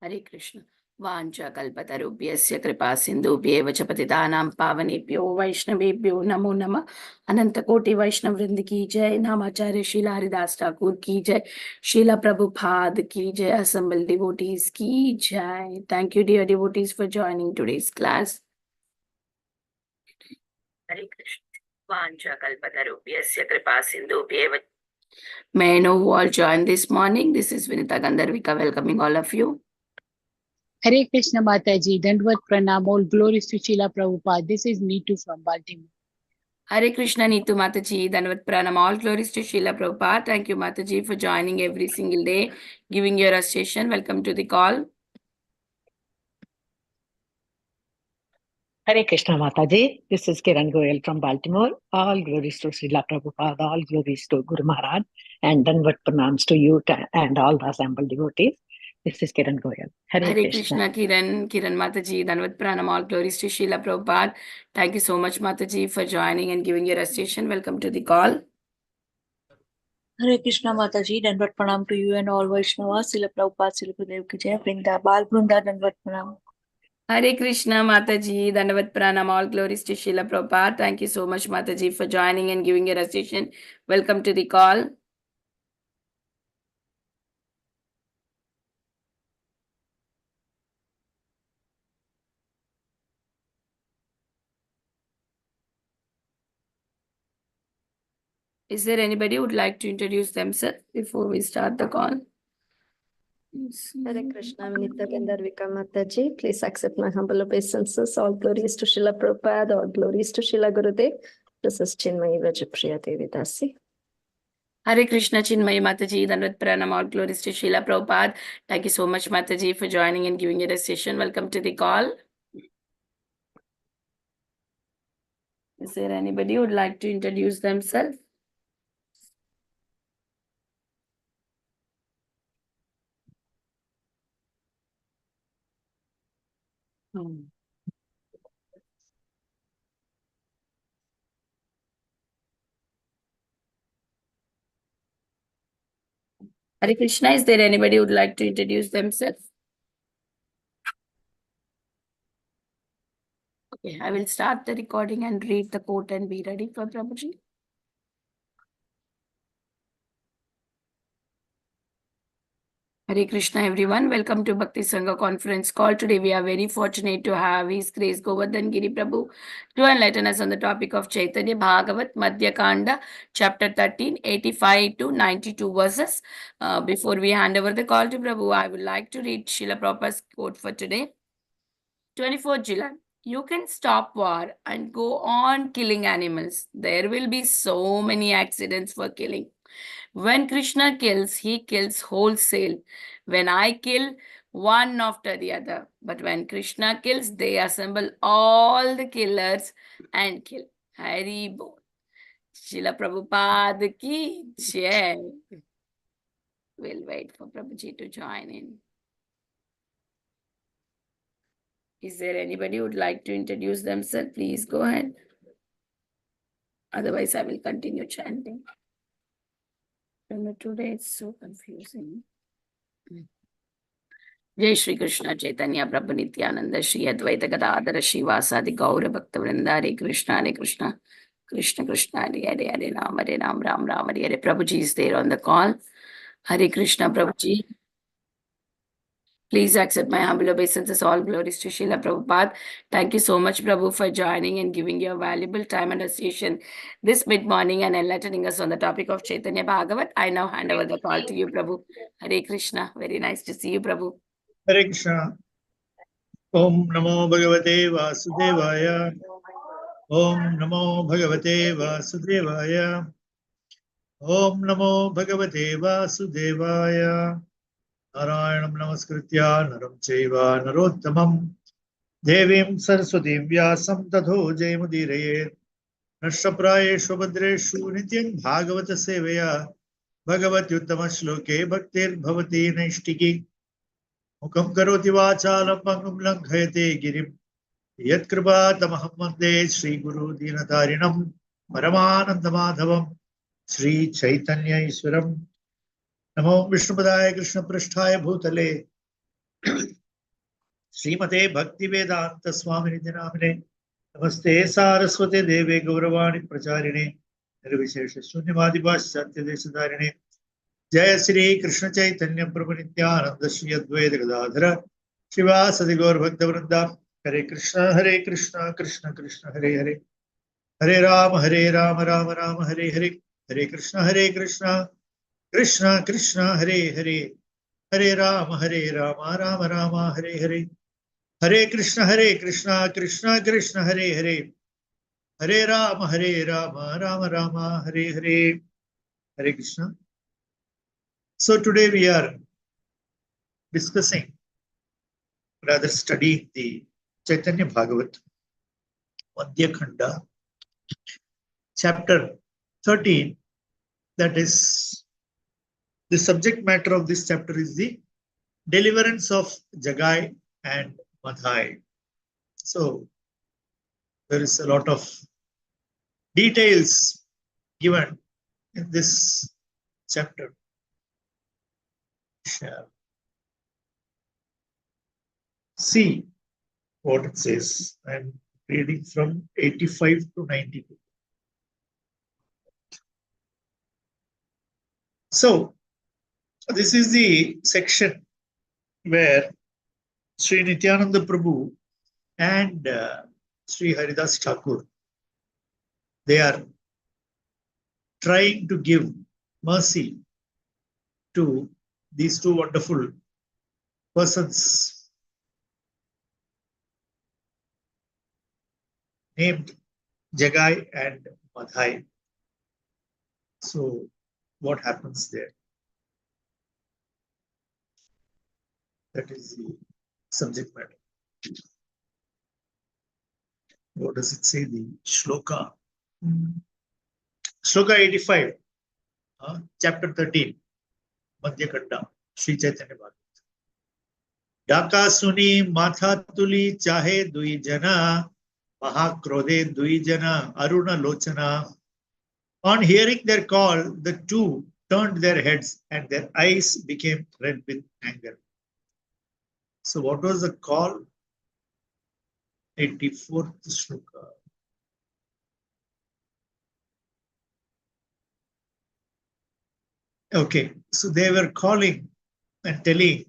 Hare Krishna. Vancha kalpatarubhyasya kripa sindhubhyev च पतितानां पावनेभ्यो वैष्णवेभ्यो नमो नमः. अनंत कोटि वैष्णव वृंद की जय. नामाचार्य शीला हरिदास ठाकुर की जय. शीला प्रभुपाद की जय. Assembled devotees की जय. Thank you dear devotees for joining today's class. Hare Krishna. Vancha kalpatarubhyasya kripa sindhubhyev. May I know who all joined this morning? This is Vinita Gandharvika welcoming all of you. Hare Krishna Mataji, Dandvat Pranam, all glories to Srila Prabhupada. This is Neetu from Baltimore. Hare Krishna Neetu Mataji, Dandvat Pranam, all glories to Srila Prabhupada. Thank you Mataji for joining every single day, giving your association. Welcome to the call. Hare Krishna Mataji, this is Kiran Goyal from Baltimore. All glories to Srila Prabhupada, all glories to Guru Maharaj, and Danvat Pranams to you and all the assembled devotees. This is Kiran Goyal. Hare Krishna Kiran Mataji, Danvat Pranam, all glories to Srila Prabhupada. Thank you so much Mataji for joining and giving your association. Welcome to the call. Hare Krishna Mataji, Danvat Pranam to you and all Vaishnavas. Srila Prabhupada, Srila Gurudev ki jai. Vrinda, Bal Vrunda, Danvat Pranam. Hare Krishna Mataji, Dandavat Pranam, all glories to Srila Prabhupada. Thank you so much Mataji for joining and giving your association. Welcome to the call. Is there anybody who would like to introduce themselves before we start the call? Hare Krishna, Vinita Gandharvika Mataji. Please accept my humble obeisances. All glories to Srila Prabhupada, all glories to Srila Gurudev. This is Chinmayi Vrajapriya Devi Dasi. Hare Krishna Chinmayi Mataji, Dandavat Pranam, all glories to Srila Prabhupada. Thank you so much Mataji for joining and giving your association. Welcome to the call. Is there anybody who would like to introduce themselves? Hare Krishna, is there anybody who would like to introduce themselves? Okay, I will start the recording and read the quote and be ready for Prabhuji. Hare Krishna everyone, welcome to Bhakti Sanga conference call. Today we are very fortunate to have His Grace Govardhan Giri Prabhu to enlighten us on the topic of Caitnaya Bhagavata Madhya Khanda, chapter 13, 85 to 92 verses. Before we hand over the call to Prabhu, I would like to read Srila Prabhupada's quote for today. 24th July. You can stop war and go on killing animals. There will be so many accidents for killing. When Krishna kills, he kills wholesale. When I kill, one after the other. But when Krishna kills, they assemble all the killers and kill. Hari Bol. Srila Prabhupada ki jai. We'll wait for Prabhuji to join in. Is there anybody who would like to introduce themselves? Please go ahead. Otherwise, I will continue chanting. Today it's so confusing. Jai Shri Krishna Chaitanya Prabhu Nityananda Shri Advaita Gadadhara Shivasadi Gaura Bhakta Vrinda Hare Krishna Krishna Krishna Hare Hare Ram Ram Hare Hare. Prabhuji is there on the call. Hare Krishna Prabhuji. Please accept my humble obeisances. All glories to Srila Prabhupada. Thank you so much, Prabhu, for joining and giving your valuable time and association this mid-morning and enlightening us on the topic of Caitnaya Bhagavat. I now hand over the call to you, Prabhu. Hare Krishna. Very nice to see you, Prabhu. Hare Krishna. Om Namo Bhagavate Vasudevaya. Om Namo Bhagavate Vasudevaya. Om Namo Bhagavate Vasudevaya. Narayanam Namaskritya Naram Chaiva Narottamam Devim Saraswatim Vyasam Tadho Jayamudiraye Nashtaprayeshu Bhadreshu Nityam Bhagavata Sevaya Bhagavat Yuttama Shloke Bhaktir Bhavati Naishtiki Mukam Karoti Vachalam Pangam Langhayate Girim Yat Kripatamaham Vande Shri Guru Dinatarinam Paramananda Madhavam Shri Chaitanya Iswaram Namo Vishnupadaya Krishna Prasthaya Bhutale Srimate Bhakti Vedanta Swamini Namine Namaste Saraswate Deve Gauravani Pracharine Nirvishesha Shunyavadibhash Satyadesadarine Jaya Sri Krishna Chaitanya Prabhu Nityananda Shri Advaita Gadadhara Shiva Sadigaur Bhakta Vrinda Hare Krishna Krishna Krishna Hare Hare Hare Rama Rama Rama Hare Hare Hare Krishna Krishna Krishna Hare Hare Hare Rama Rama Rama Hare Hare Hare Krishna Krishna Krishna Hare Hare Hare Rama Rama Rama Hare Hare Hare Krishna. So today we are discussing, rather studying the Caitanya Bhagavata Madhya Khanda, chapter 13. That is, the subject matter of this chapter is the deliverance of Jagai and Madai. So there is a lot of details given in this chapter. Shall see what it says. I'm reading from 85 to 92. So this is the section where Sri Nityananda Prabhu and Sri Haridas Thakur, they are trying to give mercy to these two wonderful persons named Jagai and Madai. So what happens there? That is the subject matter. What does it say? The shloka. Shloka 85, chapter 13, Madhya Khanda, Sri Chaitanya Bhagavata. Daka suni matha tuli chahe dui jana, mahakrode dui jana, aruna lochana. On hearing their call, the two turned their heads and their eyes became red with anger. So what was the call? 84th shloka. Okay, so they were calling and telling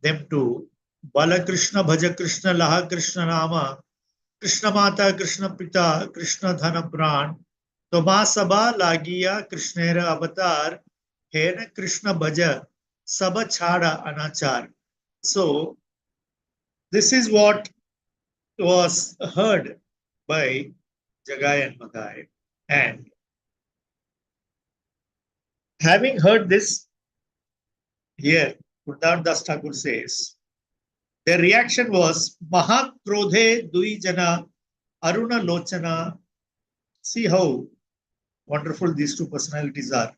them to Bala Krishna, Bhaja Krishna, Laha Krishna Nama, Krishna Mata, Krishna Pita, Krishna Dhana Pran, Toma Sabha Lagiya Krishnera Avatar, Hena Krishna Bhaja, Sabha Chada Anachar. So, this is what was heard by Jagai and Madai. And having heard this, here, Gurdar Das Thakur says, their reaction was Mahakrodhe Duijana Aruna Lochana. See how wonderful these two personalities are.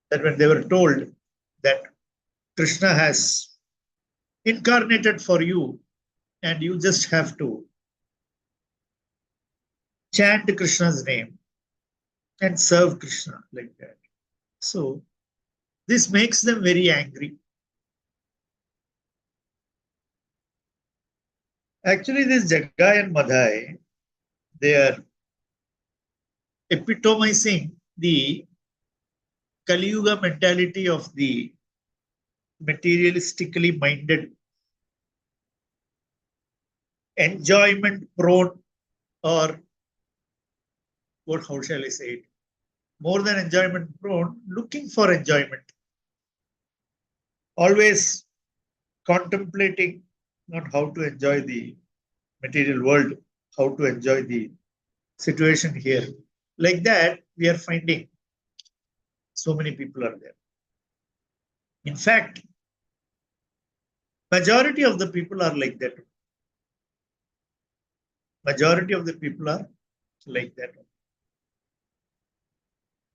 That when they were told that Krishna has incarnated for you and you just have to chant Krishna's name and serve Krishna like that. So this makes them very angry. Actually, this Jagai and Madai, they are epitomizing the Kali Yuga mentality of the materialistically minded, enjoyment prone, or what, how shall I say it? More than enjoyment prone, looking for enjoyment. Always contemplating on how to enjoy the material world, how to enjoy the situation here. Like that, we are finding so many people are there. In fact, majority of the people are like that. Majority of the people are like that.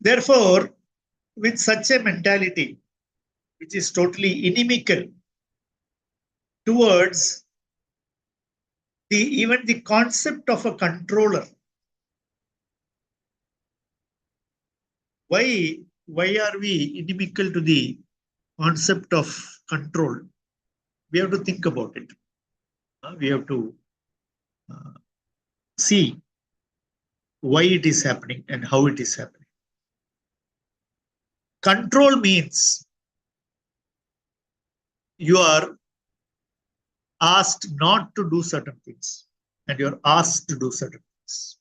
Therefore, with such a mentality, which is totally inimical towards even the concept of a controller. Why are we inimical to the concept of control? we have to think about it. We have to see why it is happening and how it is happening. Control means you are asked not to do certain things and you are asked to do certain things.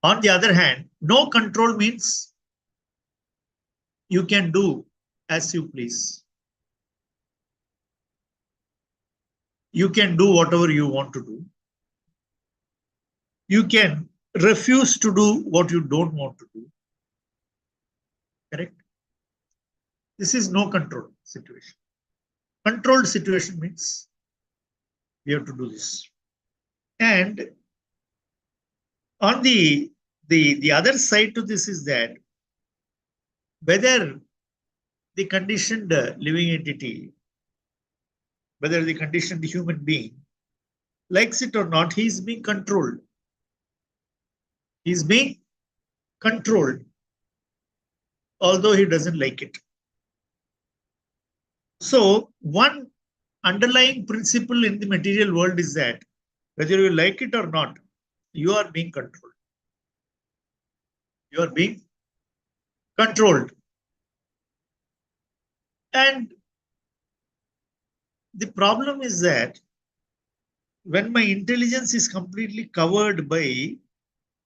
On the other hand, no control means you can do as you please. You can do whatever you want to do. You can refuse to do what you don't want to do. Correct? This is no control situation. Controlled situation means we have to do this. And on the other side to this is that whether the conditioned living entity, whether the conditioned human being likes it or not, he is being controlled. He is being controlled, although he doesn't like it. So one underlying principle in the material world is that whether you like it or not, you are being controlled. You are being controlled. And the problem is that when my intelligence is completely covered by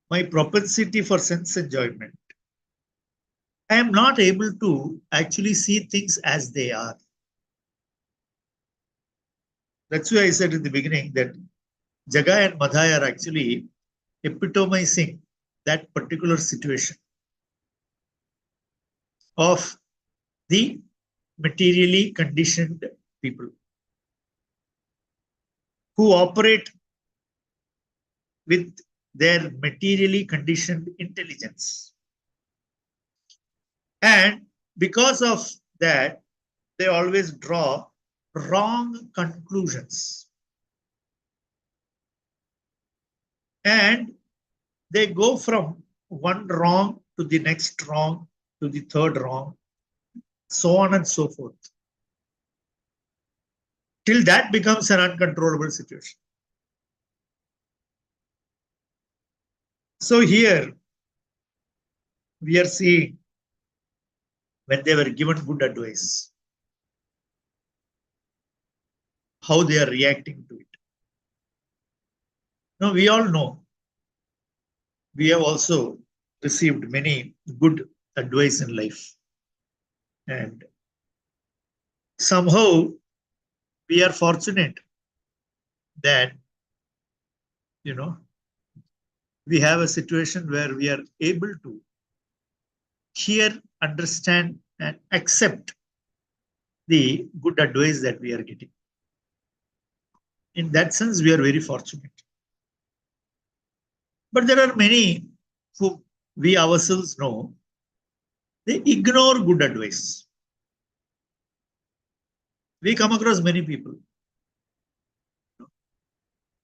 my propensity for sense enjoyment, I am not able to actually see things as they are. That's why I said in the beginning that Jagai and Madai are actually epitomizing that particular situation of the materially conditioned people who operate with their materially conditioned intelligence. And because of that, they always draw wrong conclusions. And they go from one wrong to the next wrong to the third wrong, so on and so forth, till that becomes an uncontrollable situation. So here we are seeing when they were given good advice, how they are reacting to it. Now we all know, we have also received many good advice in life. And somehow we are fortunate that, we have a situation where we are able to hear, understand, and accept the good advice that we are getting. In that sense, we are very fortunate. But there are many who we ourselves know, they ignore good advice. We come across many people.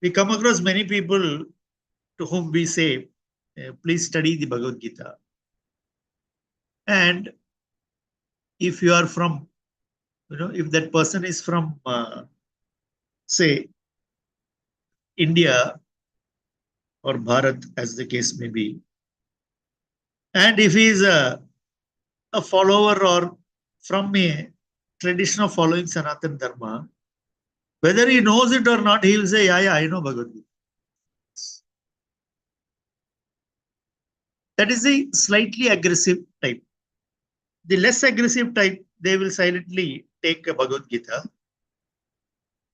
We come across many people to whom we say, please study the Bhagavad Gita. And if you are from, if that person is from, say, India or Bharat, as the case may be, and if he is a follower or from a tradition of following Sanatana Dharma, whether he knows it or not, he will say, yeah, I know Bhagavad Gita. That is a slightly aggressive type. The less aggressive type, they will silently take a Bhagavad Gita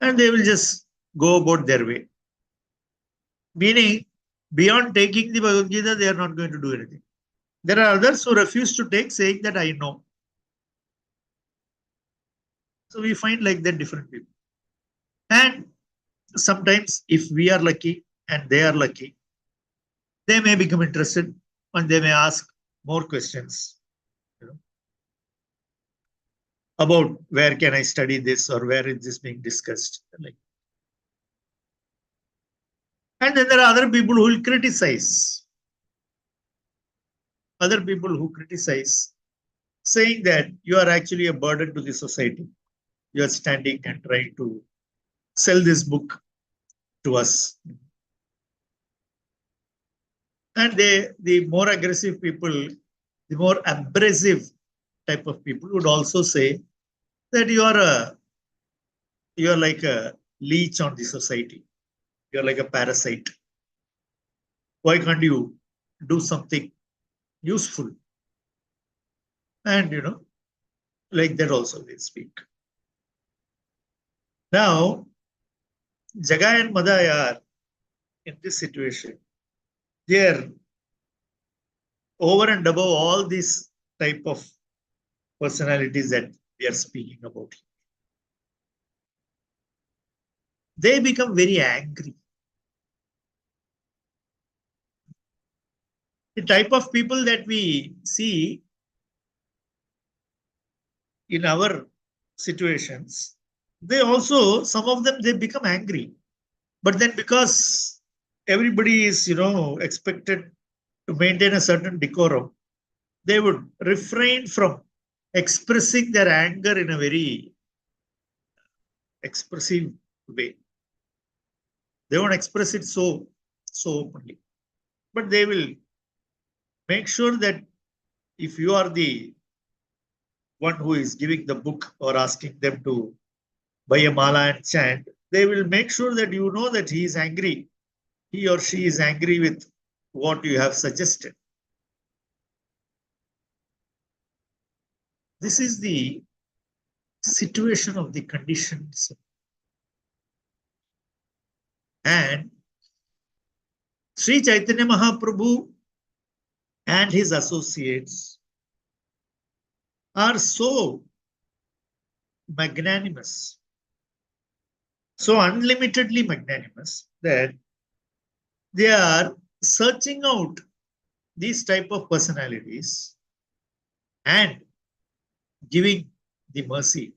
and they will just go about their way. Meaning, beyond taking the Bhagavad Gita, they are not going to do anything. There are others who refuse to take, saying that I know. So we find like that different people. And sometimes if we are lucky and they are lucky, they may become interested and they may ask more questions about where can I study this or where is this being discussed. And then there are other people who will criticize. Other people who criticize saying that you are actually a burden to the society. You are standing and trying to sell this book to us. And the more aggressive people, the more abrasive type of people would also say that you are like a leech on the society. You are like a parasite. Why can't you do something useful? And like that also they speak. Now, Jagai and Madai are in this situation. They are over and above all these type of personalities that we are speaking about. They become very angry. The type of people that we see in our situations, they also, some of them, they become angry. But then because everybody is, expected to maintain a certain decorum, they would refrain from expressing their anger in a very expressive way. They won't express it so openly. But they will make sure that if you are the one who is giving the book or asking them to buy a mala and chant, they will make sure that you know that he is angry. He or she is angry with what you have suggested. This is the situation of the conditions. And Sri Chaitanya Mahaprabhu and his associates are so magnanimous, so unlimitedly magnanimous, that they are searching out these type of personalities and giving the mercy.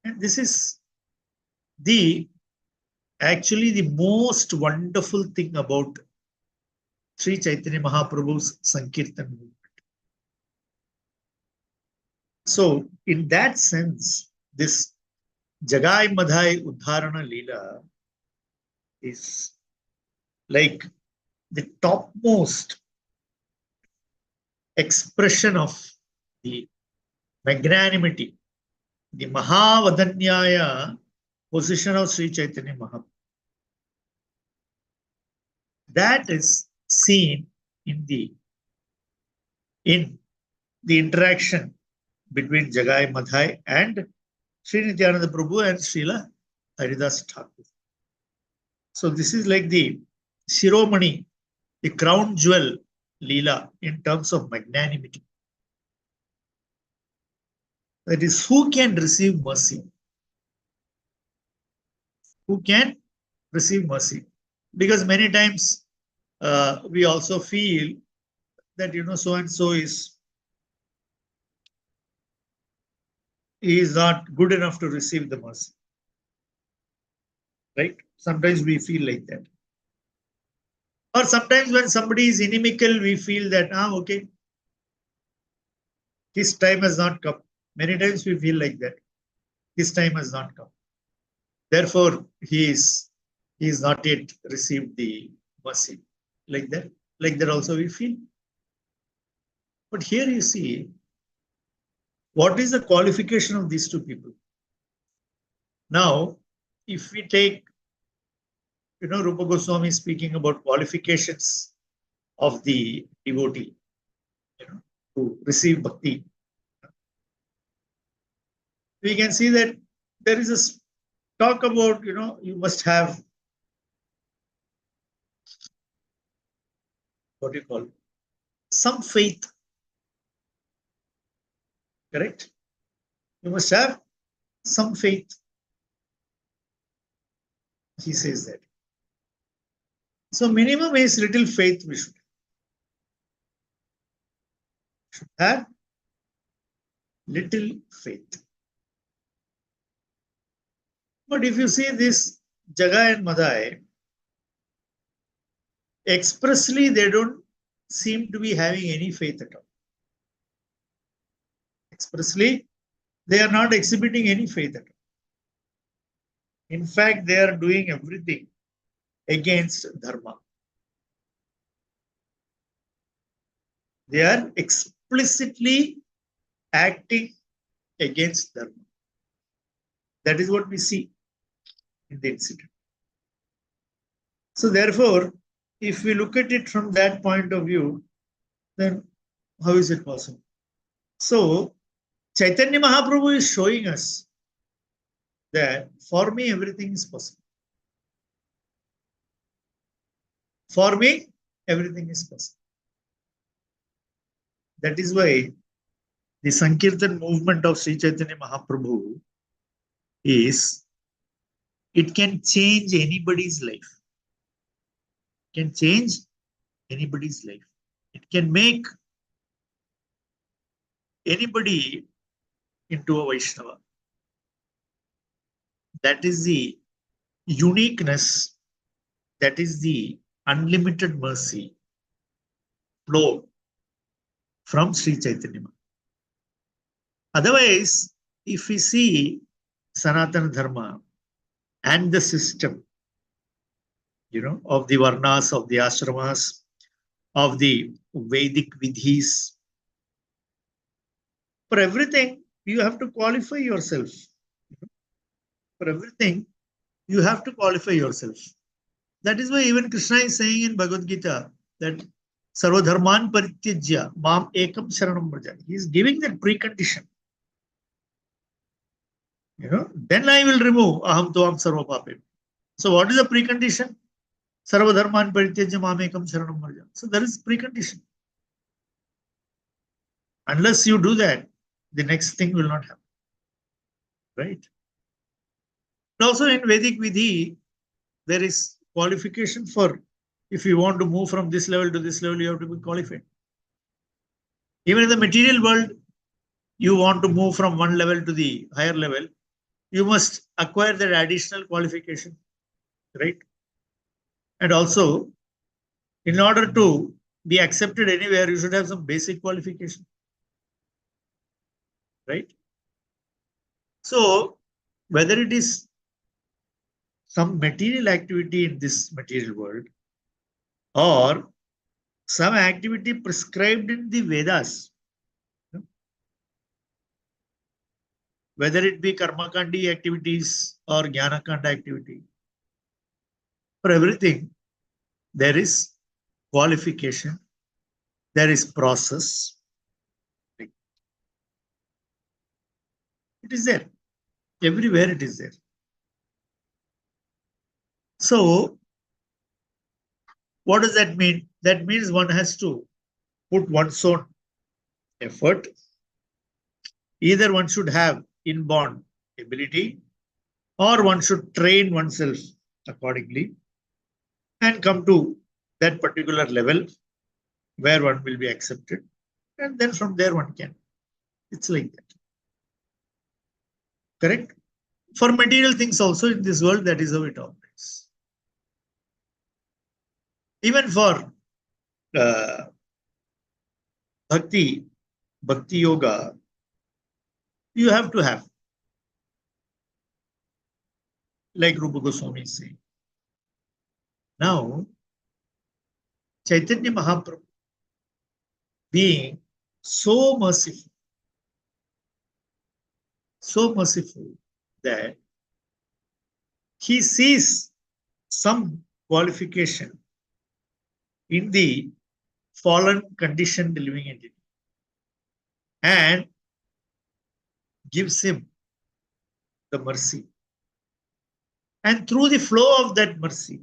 And this is actually the most wonderful thing about Sri Chaitanya Mahaprabhu's Sankirtan movement. So in that sense, this Jagai and Madai Uddharana Leela is like the topmost expression of the magnanimity, the Mahavadanyaya position of Sri Chaitanya Mahaprabhu. That is seen in the interaction between Jagai Madhai and Sri Nityananda Prabhu and Srila Haridas Thakur. So this is like the Shiromani, the crown jewel Leela in terms of magnanimity. That is, who can receive mercy? Who can receive mercy? Because many times we also feel that, so and so is not good enough to receive the mercy. Right? Sometimes we feel like that. Or sometimes when somebody is inimical, we feel that, okay, his time has not come. Many times we feel like that. His time has not come. Therefore, he is not yet received the mercy. Like that also we feel. But here you see, what is the qualification of these two people? Now, if we take, Rupa Goswami speaking about qualifications of the devotee, to receive bhakti, we can see that there is a talk about, you must have, what do you call it? Some faith. Correct? You must have some faith. He says that. So minimum is little faith we should have. Little faith. But if you see this Jagai and Madai, expressly they don't seem to be having any faith at all. Expressly, they are not exhibiting any faith at all. In fact, they are doing everything against dharma. They are explicitly acting against dharma. That is what we see in the incident. So therefore, if we look at it from that point of view, then how is it possible? So Chaitanya Mahaprabhu is showing us that for me everything is possible. For me, everything is possible. That is why the Sankirtan movement of Sri Chaitanya Mahaprabhu is, it can change anybody's life. It can change anybody's life. It can make anybody into a Vaishnava. That is the uniqueness, that is the unlimited mercy flow from Sri Chaitanya. Otherwise, if we see Sanatana Dharma and the system, of the Varnas, of the Ashramas, of the Vedic Vidhis, for everything, you have to qualify yourself. For everything, you have to qualify yourself. That is why even Krishna is saying in Bhagavad Gita that Sarva Dharman Parityajya Mam Ekam Sharanam Vraja. He is giving that precondition. Then I will remove Aham Tuam Sarva Papim. So what is the precondition? Sarva Dharman Parityajya Mam Ekam Sharanam Vraja. So there is precondition. Unless you do that, the next thing will not happen. Right? Also in Vedic Vidhi, there is qualification for, if you want to move from this level to this level, you have to be qualified. Even in the material world, you want to move from one level to the higher level, you must acquire that additional qualification, right? And also, in order to be accepted anywhere, you should have some basic qualification, right? So, whether it is some material activity in this material world or some activity prescribed in the Vedas, whether it be karmakandi activities or jnanakanda activity, for everything, there is qualification, there is process. It is there. Everywhere it is there. So, what does that mean? That means one has to put one's own effort. Either one should have inborn ability or one should train oneself accordingly and come to that particular level where one will be accepted. And then from there one can. It's like that. Correct? For material things also in this world, that is how it operates. Even for bhakti yoga, you have to have, like Rupa Goswami is saying. Now, Chaitanya Mahaprabhu, being so merciful that he sees some qualification in the fallen conditioned living entity and gives him the mercy. And through the flow of that mercy,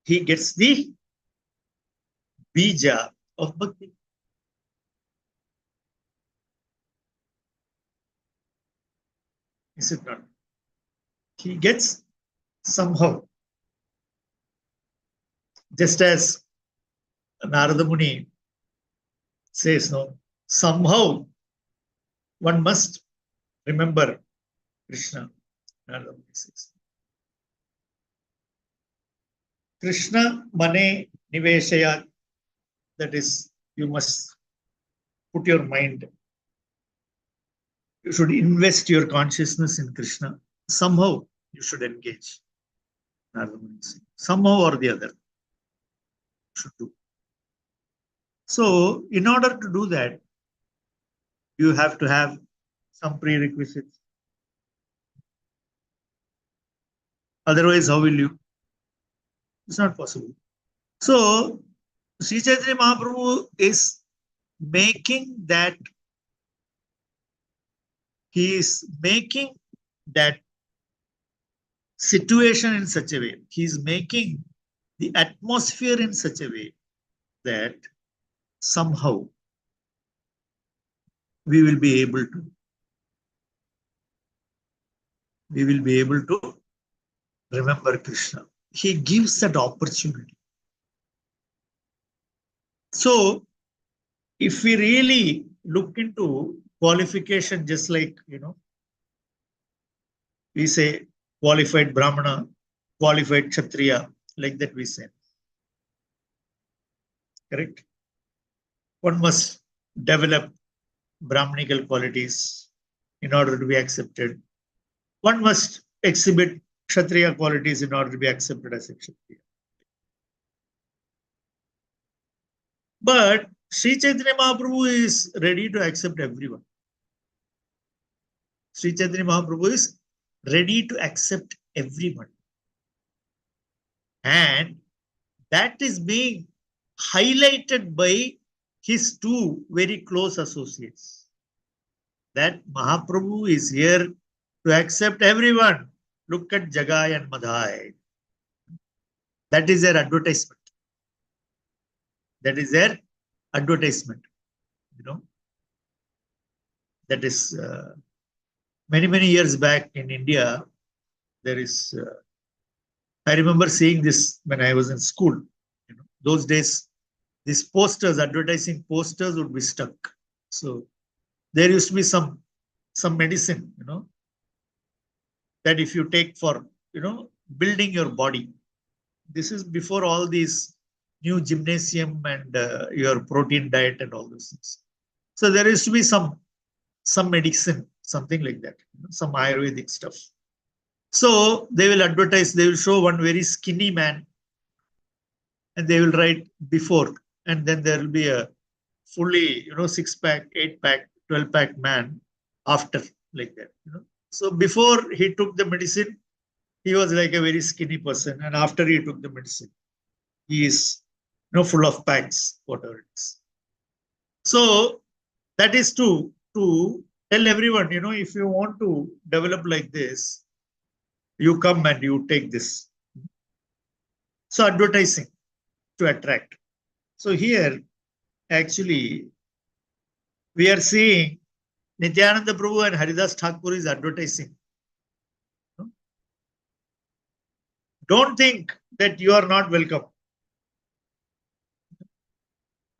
he gets the bija of bhakti. Is it not? He gets somehow, just as Narada Muni says, no, somehow one must remember Krishna. Narada Muni says, Krishna mane niveshaya That is, you must put your mind, you should invest your consciousness in Krishna. Somehow you should engage. Somehow or the other, you should do. So, in order to do that, you have to have some prerequisites. Otherwise, how will you? It's not possible. So, Sri Chaitanya Mahaprabhu is making that, he is making that situation in such a way, he is making the atmosphere in such a way that somehow we will be able to remember Krishna. He gives that opportunity. So, if we really look into qualification, just like, we say qualified Brahmana, qualified Kshatriya, like that we say. Correct? One must develop Brahmanical qualities in order to be accepted. One must exhibit Kshatriya qualities in order to be accepted as a Kshatriya. But Sri Chaitanya Mahaprabhu is ready to accept everyone. Sri Chaitanya Mahaprabhu is ready to accept everyone. And that is being highlighted by his two very close associates. That Mahaprabhu is here to accept everyone. Look at Jagai and Madai. That is their advertisement. That is their advertisement. That is many years back in India. There is, I remember seeing this when I was in school. Those days, these posters, advertising posters would be stuck. So there used to be some medicine, that if you take for, building your body. This is before all these new gymnasium and your protein diet and all those things. So there used to be some medicine, something like that, some Ayurvedic stuff. So they will advertise, they will show one very skinny man and they will write before, and then there will be a fully, 6-pack, 8-pack, 12-pack man after, like that. So before he took the medicine, he was like a very skinny person, and after he took the medicine, he is, full of packs, whatever it is. So that is to tell everyone, if you want to develop like this, you come and you take this. So advertising to attract. So here, actually, we are seeing Nityananda Prabhu and Haridas Thakur is advertising. Don't think that you are not welcome.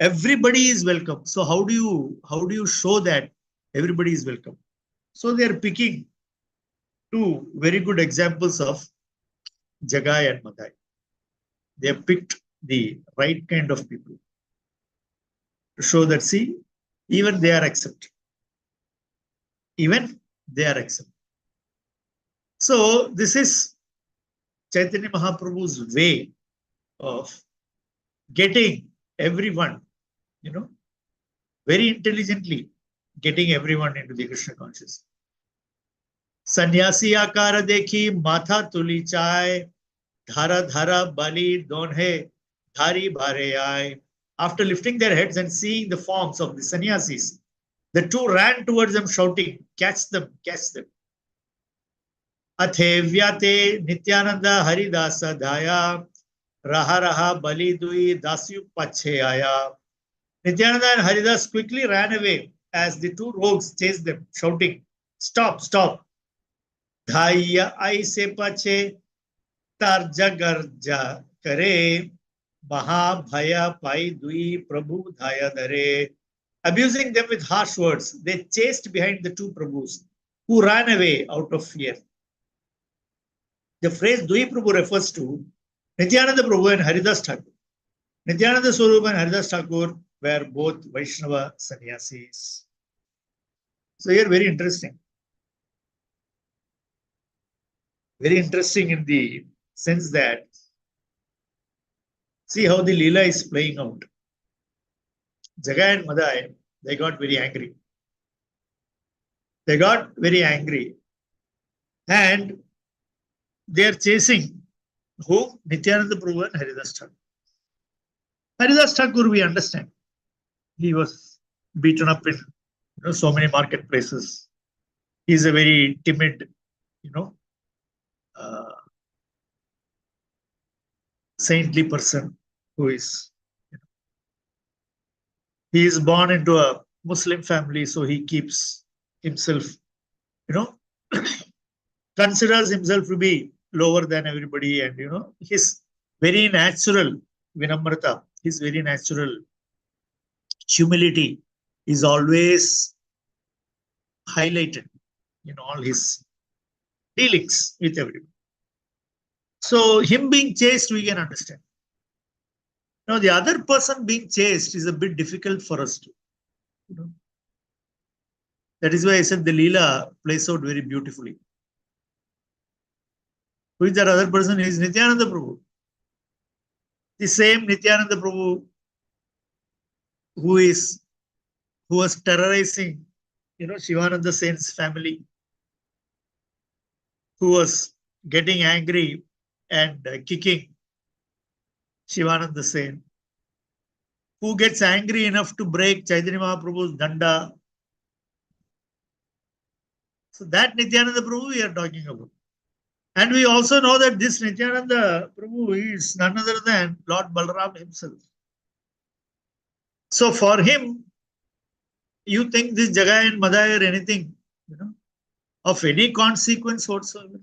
Everybody is welcome. So how do you show that everybody is welcome? So they are picking two very good examples of Jagai and Madai. They have picked the right kind of people to show that, see, even they are accepted. Even they are accepted. So this is Chaitanya Mahaprabhu's way of getting everyone, very intelligently getting everyone into the Krishna consciousness. Sannyasi akara dekhi matha tuli chai, dhara dhara bali donhe dhari bhare ay. After lifting their heads and seeing the forms of the sannyasis, the two ran towards them shouting, catch them, catch them. Athe vyate Nityananda Haridasa dhaya, raha raha bali dui dasyu pache aya. Nityananda and Haridas quickly ran away as the two rogues chased them, shouting, stop, stop. Dhaya aise pache tarja garja kare, Mahabhaya pai dui Prabhu dhaya dare. Abusing them with harsh words, they chased behind the two Prabhus, who ran away out of fear. The phrase Dui Prabhu refers to Nityananda Prabhu and Haridas Thakur. Nityananda Swarup and Haridas Thakur were both Vaishnava sannyasis. So here very interesting. Very interesting in the sense that, see how the Leela is playing out. Jagai and Madai, they got very angry. They got very angry. And they are chasing who? Nityananda Prabhu and Haridas Thakur. Haridas Thakur, we understand. He was beaten up in so many marketplaces. He's a very timid, saintly person who is, he is born into a Muslim family, so he keeps himself, considers himself to be lower than everybody, and his very natural vinamrata, his very natural humility is always highlighted in all his dealings with everybody. So him being chased, we can understand. Now the other person being chased is a bit difficult for us to. That is why I said the Leela plays out very beautifully. Who is that other person? Is Nityananda Prabhu. The same Nityananda Prabhu who was terrorizing, Shivananda Sen's family, who was getting angry and kicking Shivananda Sen, who gets angry enough to break Chaitanya Mahaprabhu's danda. So that Nityananda Prabhu we are talking about. And we also know that this Nityananda Prabhu is none other than Lord Balaram himself. So for him, you think this Jagai and Madai or anything, of any consequence whatsoever.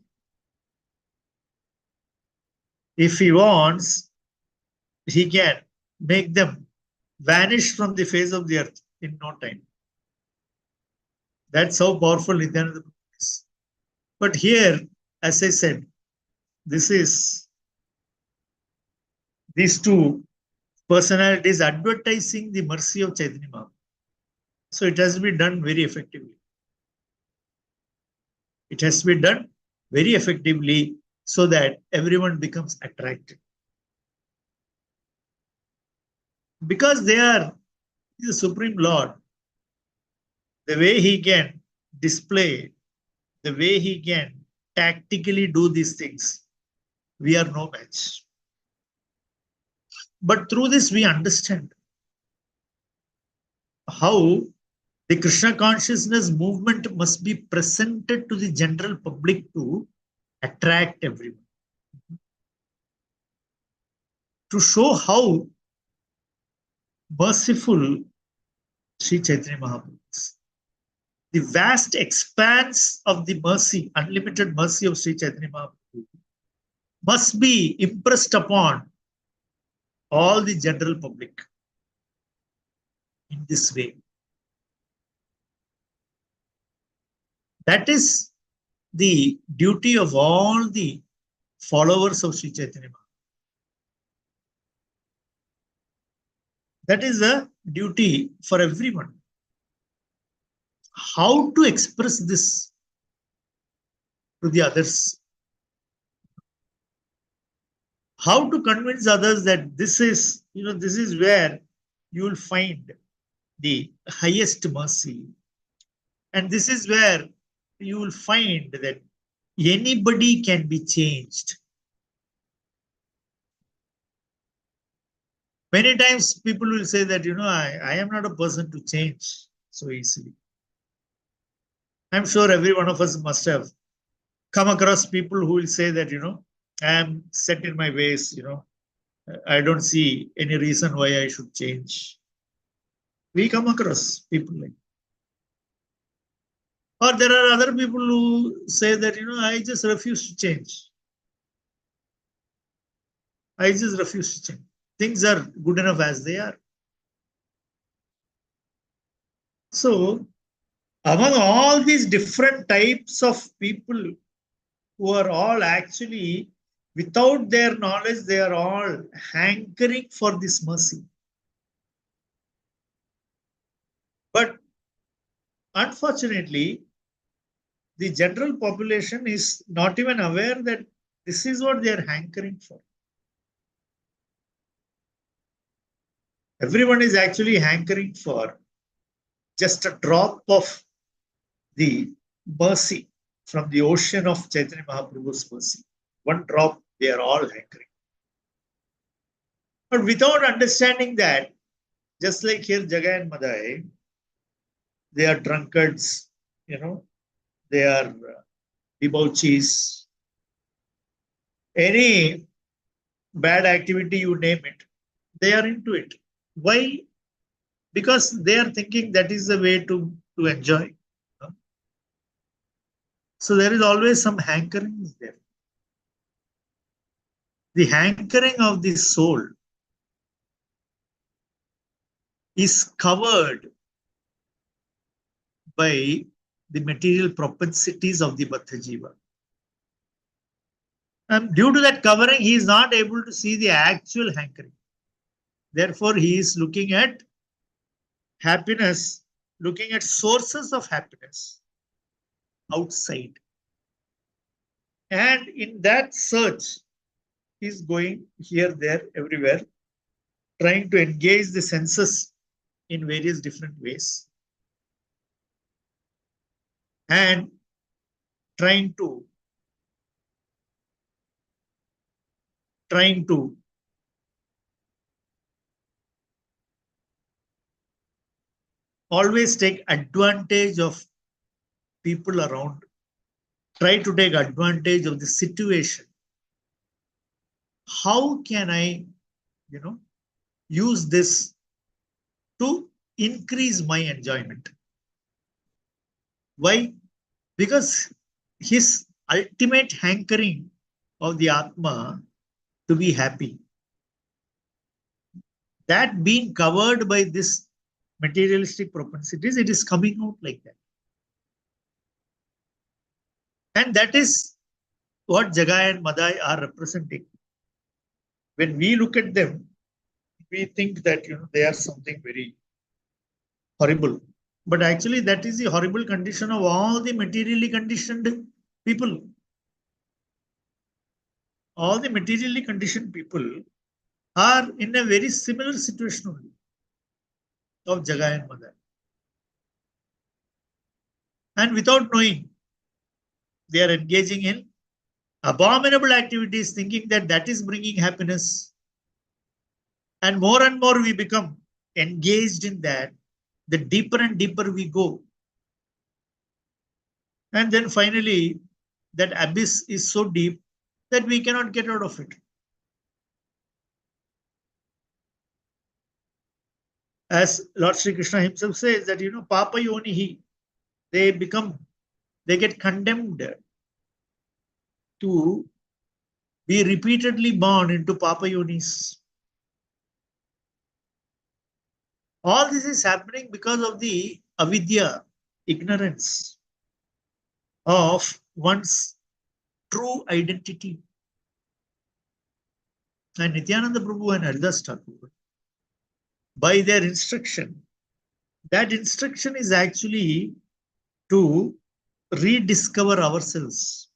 If he wants, he can make them vanish from the face of the earth in no time. That's how powerful Nityananda is. But here, as I said, these two personalities advertising the mercy of Chaitanya Mahaprabhu. So it has to be done very effectively. It has to be done very effectively so that everyone becomes attracted. Because they are the Supreme Lord, the way he can display, the way he can tactically do these things, we are no match. But through this, we understand how the Krishna consciousness movement must be presented to the general public to attract everyone. To show how merciful Sri Chaitanya Mahaprabhu is. The vast expanse of the mercy, unlimited mercy of Sri Chaitanya Mahaprabhu must be impressed upon all the general public in this way. That is the duty of all the followers of Sri Chaitanya Mahaprabhu. That is a duty for everyone. How to express this to the others? How to convince others that this is where you will find the highest mercy. And this is where you will find that anybody can be changed. Many times people will say that, I am not a person to change so easily. I'm sure every one of us must have come across people who will say that, I am set in my ways, I don't see any reason why I should change. We come across people like that. Or there are other people who say that, I just refuse to change. I just refuse to change. Things are good enough as they are. So, among all these different types of people who are all actually without their knowledge, they are all hankering for this mercy. But unfortunately, the general population is not even aware that this is what they are hankering for. Everyone is actually hankering for just a drop of the mercy from the ocean of Chaitanya Mahaprabhu's mercy. One drop, they are all hankering. But without understanding that, just like here Jagai and Madai, they are drunkards, they are debauchees. Any bad activity, you name it, they are into it. Why? Because they are thinking that is the way to enjoy. So there is always some hankering there. The hankering of the soul is covered by the material propensities of the Baddha Jiva. And due to that covering, he is not able to see the actual hankering. Therefore, he is looking at happiness, looking at sources of happiness outside. And in that search, he is going here, there, everywhere, trying to engage the senses in various different ways. And trying to always take advantage of people around. Try to take advantage of the situation. How can I, use this to increase my enjoyment? Why? Because his ultimate hankering of the Atma to be happy, that being covered by this materialistic propensities, it is coming out like that. And that is what Jagai and Madai are representing. When we look at them, we think that they are something very horrible. But actually, that is the horrible condition of all the materially conditioned people. All the materially conditioned people are in a very similar situation only of Jagai and Madai. And without knowing, they are engaging in abominable activities, thinking that that is bringing happiness. And more we become engaged in that, the deeper and deeper we go. And then finally, that abyss is so deep that we cannot get out of it. As Lord Sri Krishna himself says that, Papa Yonihi, they get condemned to be repeatedly born into Papa Yonis. All this is happening because of the avidya, ignorance of one's true identity. And Nityananda Prabhu and Haridas Thakur, by their instruction, that instruction is actually to rediscover ourselves,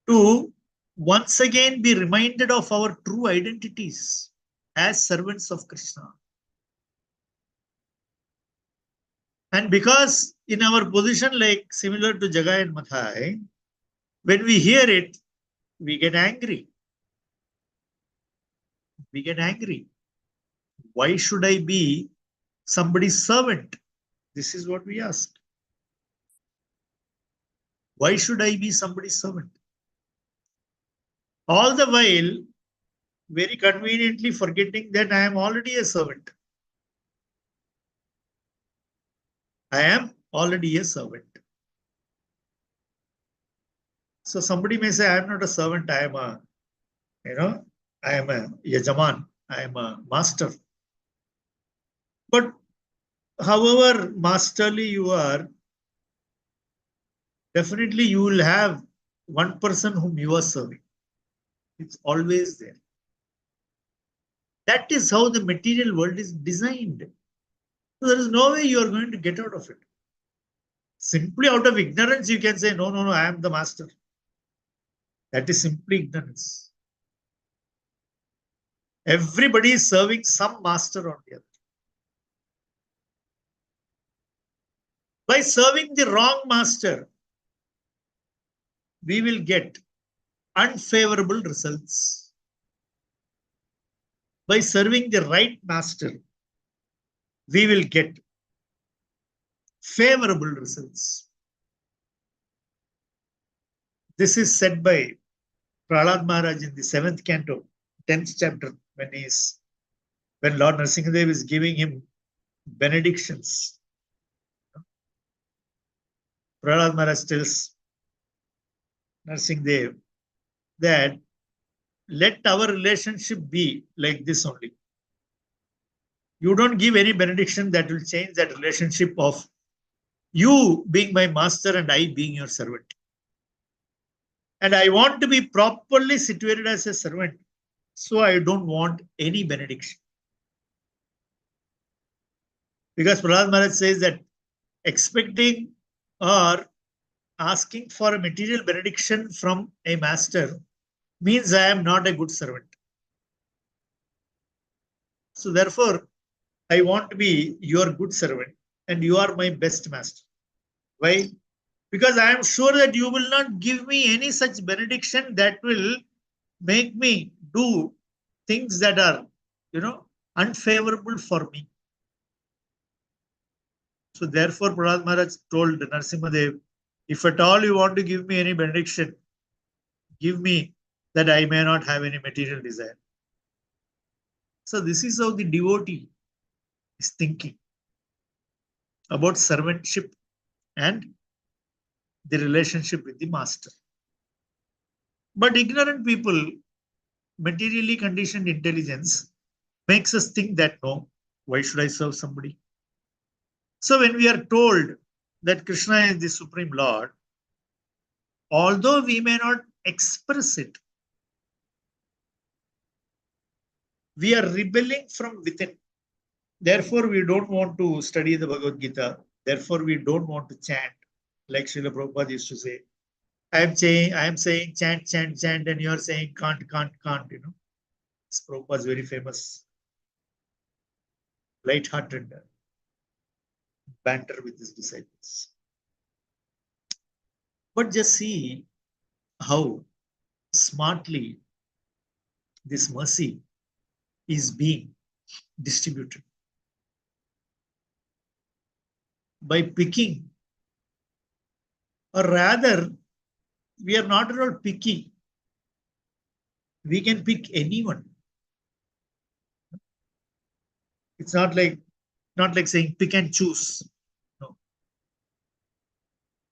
to once again be reminded of our true identities as servants of Krishna. And because in our position, like similar to Jagai and Madai, when we hear it, we get angry. We get angry. Why should I be somebody's servant? This is what we ask. Why should I be somebody's servant? All the while, very conveniently forgetting that I am already a servant. I am already a servant. So somebody may say, I am not a servant, I am a yajaman, I am a master. But however masterly you are, definitely you will have one person whom you are serving. It's always there. That is how the material world is designed. So there is no way you are going to get out of it. Simply out of ignorance, you can say, no, no, no, I am the master. That is simply ignorance. Everybody is serving some master or the other. By serving the wrong master, we will get unfavorable results. By serving the right master, we will get favorable results. This is said by Prahlad Maharaj in the 7th canto, 10th chapter, when Lord Nrsimhadev is giving him benedictions. Prahlad Maharaj tells Nrsimhadev that let our relationship be like this only. You don't give any benediction that will change that relationship of you being my master and I being your servant. And I want to be properly situated as a servant, so I don't want any benediction. Because Prahlad Maharaj says that expecting or asking for a material benediction from a master means I am not a good servant. So therefore, I want to be your good servant and you are my best master. Why? Because I am sure that you will not give me any such benediction that will make me do things that are, unfavorable for me. So therefore, Prahlad Maharaj told Nrsimhadev, if at all you want to give me any benediction, give me that I may not have any material desire. So this is how the devotee is thinking about servantship and the relationship with the master. But ignorant people, materially conditioned intelligence, makes us think that no, why should I serve somebody? So when we are told that Krishna is the Supreme Lord, although we may not express it, we are rebelling from within. Therefore, we don't want to study the Bhagavad Gita. Therefore, we don't want to chant, like Srila Prabhupada used to say. I am saying chant, chant, chant, and you are saying can't. Prabhupada is very famous, light-hearted banter with his disciples. But just see how smartly this mercy is being distributed. By picking, or rather, we are not at all picky. We can pick anyone. It's not like saying pick and choose. No.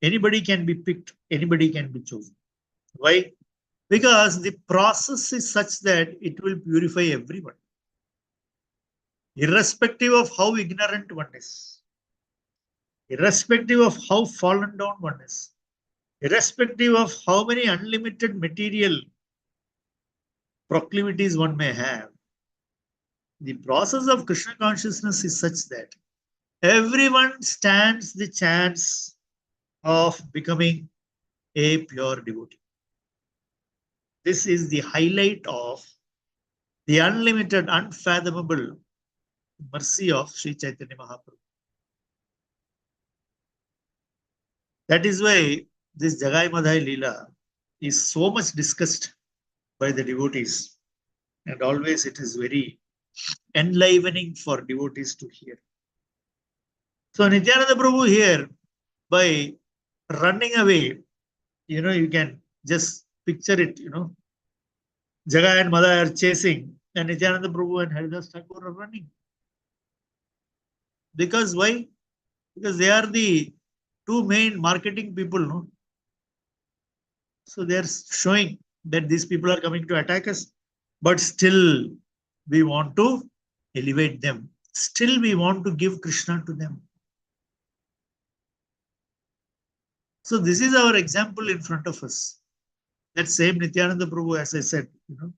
Anybody can be picked, anybody can be chosen. Why? Because the process is such that it will purify everyone, irrespective of how ignorant one is, irrespective of how fallen down one is, irrespective of how many unlimited material proclivities one may have. The process of Krishna consciousness is such that everyone stands the chance of becoming a pure devotee. This is the highlight of the unlimited, unfathomable mercy of Sri Chaitanya Mahaprabhu. That is why this Jagai and Madai Leela is so much discussed by the devotees, and always it is very enlivening for devotees to hear. So Nityananda Prabhu here, by running away, you can just picture it, Jagai and Madai are chasing, and Nityananda Prabhu and Haridas Thakur are running. Because why? Because they are the two main marketing people, no? So they are showing that these people are coming to attack us, but still we want to elevate them. Still we want to give Krishna to them. So this is our example in front of us. That same Nityananda Prabhu, as I said, who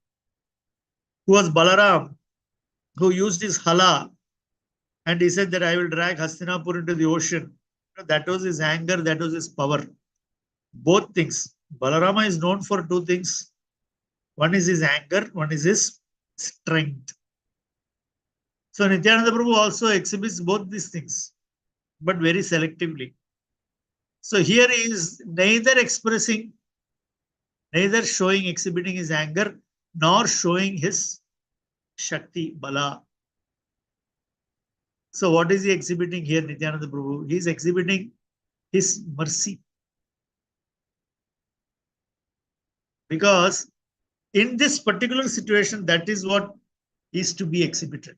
was Balaram, who used his hala, and he said that I will drag Hastinapur into the ocean. That was his anger, that was his power. Both things. Balarama is known for two things. One is his anger, one is his strength. So Nityananda Prabhu also exhibits both these things, but very selectively. So here he is neither expressing, neither showing, exhibiting his anger, nor showing his Shakti, Bala. So what is he exhibiting here, Nityananda Prabhu? He is exhibiting his mercy. Because in this particular situation, that is what is to be exhibited.